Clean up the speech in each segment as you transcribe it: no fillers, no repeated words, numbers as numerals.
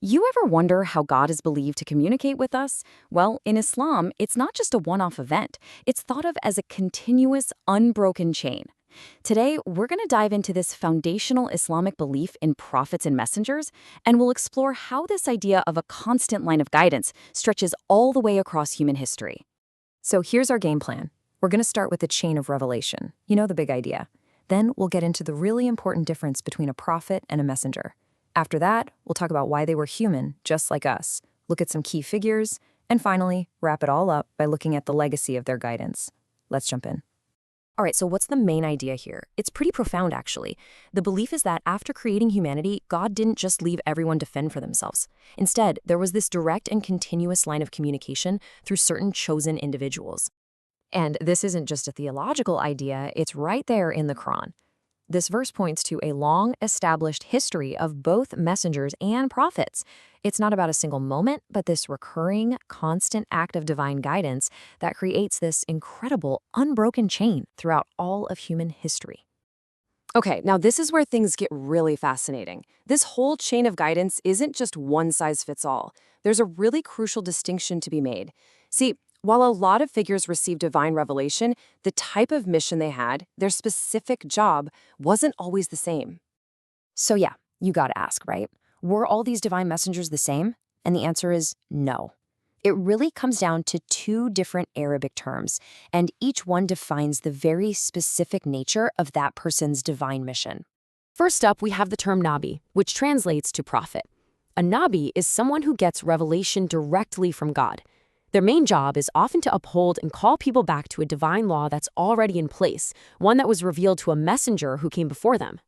You ever wonder how God is believed to communicate with us? Well, in Islam, it's not just a one-off event. It's thought of as a continuous, unbroken chain. Today, we're going to dive into this foundational Islamic belief in prophets and messengers, and we'll explore how this idea of a constant line of guidance stretches all the way across human history. So here's our game plan. We're going to start with the chain of revelation. You know, the big idea. Then we'll get into the really important difference between a prophet and a messenger. After that, we'll talk about why they were human, just like us, look at some key figures, and finally, wrap it all up by looking at the legacy of their guidance. Let's jump in. All right, so what's the main idea here? It's pretty profound, actually. The belief is that after creating humanity, God didn't just leave everyone to fend for themselves. Instead, there was this direct and continuous line of communication through certain chosen individuals. And this isn't just a theological idea, it's right there in the Quran. This verse points to a long-established history of both messengers and prophets. It's not about a single moment, but this recurring, constant act of divine guidance that creates this incredible, unbroken chain throughout all of human history. Okay, now this is where things get really fascinating. This whole chain of guidance isn't just one size fits all. There's a really crucial distinction to be made. See, while a lot of figures received divine revelation, the type of mission they had, their specific job, wasn't always the same. So yeah, you gotta ask, right? Were all these divine messengers the same? And the answer is no. It really comes down to two different Arabic terms, and each one defines the very specific nature of that person's divine mission. First up, we have the term Nabi, which translates to prophet. A Nabi is someone who gets revelation directly from God. Their main job is often to uphold and call people back to a divine law that's already in place, one that was revealed to a messenger who came before them.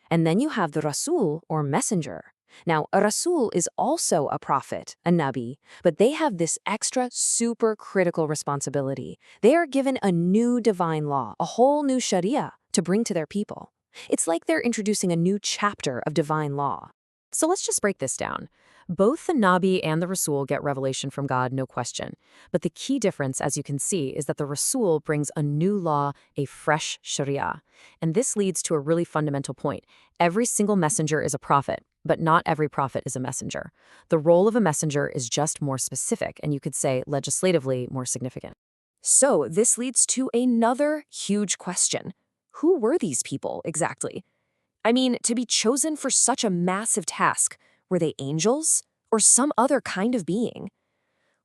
And then you have the Rasul, or messenger. Now, a Rasul is also a prophet, a Nabi, but they have this extra super critical responsibility. They are given a new divine law, a whole new Sharia, to bring to their people. It's like they're introducing a new chapter of divine law. So let's just break this down. Both the Nabi and the Rasul get revelation from God, no question. But the key difference, as you can see, is that the Rasul brings a new law, a fresh Sharia. And this leads to a really fundamental point. Every single messenger is a prophet, but not every prophet is a messenger. The role of a messenger is just more specific, and you could say legislatively more significant. So this leads to another huge question. Who were these people exactly? I mean, to be chosen for such a massive task, were they angels or some other kind of being?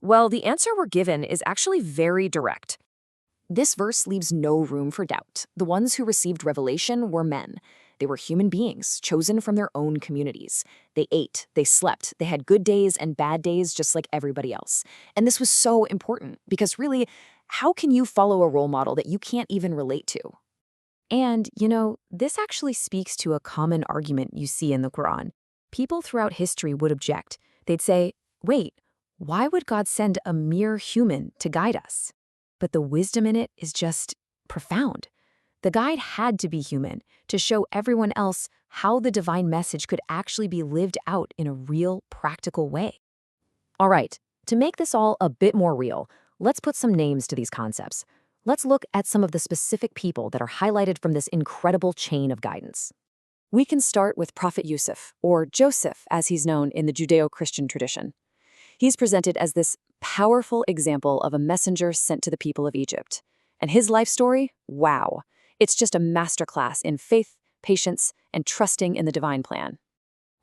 Well, the answer we're given is actually very direct. This verse leaves no room for doubt. The ones who received revelation were men. They were human beings, chosen from their own communities. They ate, they slept, they had good days and bad days just like everybody else. And this was so important because really, how can you follow a role model that you can't even relate to? And, you know, this actually speaks to a common argument you see in the Quran. People throughout history would object. They'd say, wait, why would God send a mere human to guide us? But the wisdom in it is just profound. The guide had to be human to show everyone else how the divine message could actually be lived out in a real, practical way. All right, to make this all a bit more real, let's put some names to these concepts. Let's look at some of the specific people that are highlighted from this incredible chain of guidance. We can start with Prophet Yusuf, or Joseph as he's known in the Judeo-Christian tradition. He's presented as this powerful example of a messenger sent to the people of Egypt. And his life story? Wow. It's just a masterclass in faith, patience, and trusting in the divine plan.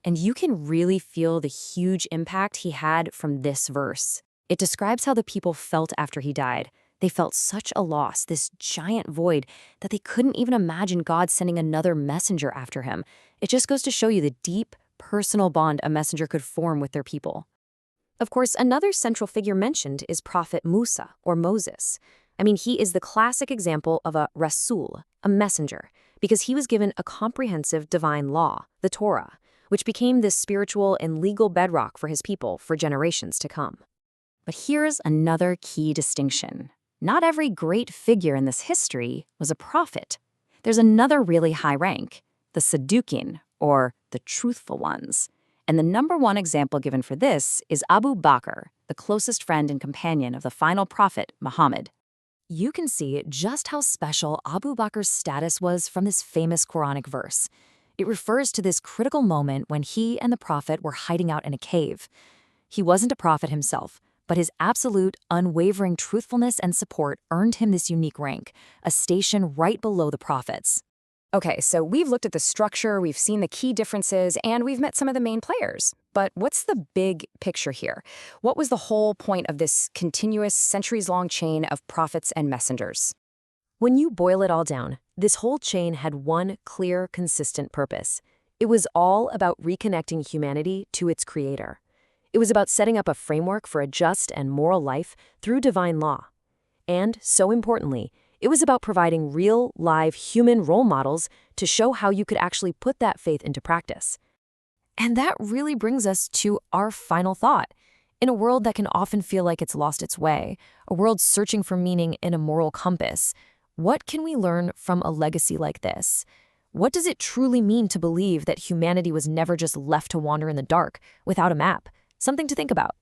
And you can really feel the huge impact he had from this verse. It describes how the people felt after he died. They felt such a loss, this giant void, that they couldn't even imagine God sending another messenger after him. It just goes to show you the deep, personal bond a messenger could form with their people. Of course, another central figure mentioned is Prophet Musa, or Moses. I mean, he is the classic example of a Rasul, a messenger, because he was given a comprehensive divine law, the Torah, which became this spiritual and legal bedrock for his people for generations to come. But here's another key distinction. Not every great figure in this history was a prophet. There's another really high rank, the Sadduqin, or the truthful ones. And the number one example given for this is Abu Bakr, the closest friend and companion of the final prophet, Muhammad. You can see just how special Abu Bakr's status was from this famous Quranic verse. It refers to this critical moment when he and the prophet were hiding out in a cave. He wasn't a prophet himself, but his absolute, unwavering truthfulness and support earned him this unique rank, a station right below the prophets. Okay, so we've looked at the structure, we've seen the key differences, and we've met some of the main players. But what's the big picture here? What was the whole point of this continuous, centuries-long chain of prophets and messengers? When you boil it all down, this whole chain had one clear, consistent purpose. It was all about reconnecting humanity to its creator. It was about setting up a framework for a just and moral life through divine law. And, so importantly, it was about providing real, live, human role models to show how you could actually put that faith into practice. And that really brings us to our final thought. In a world that can often feel like it's lost its way, a world searching for meaning in a moral compass, what can we learn from a legacy like this? What does it truly mean to believe that humanity was never just left to wander in the dark, without a map? Something to think about.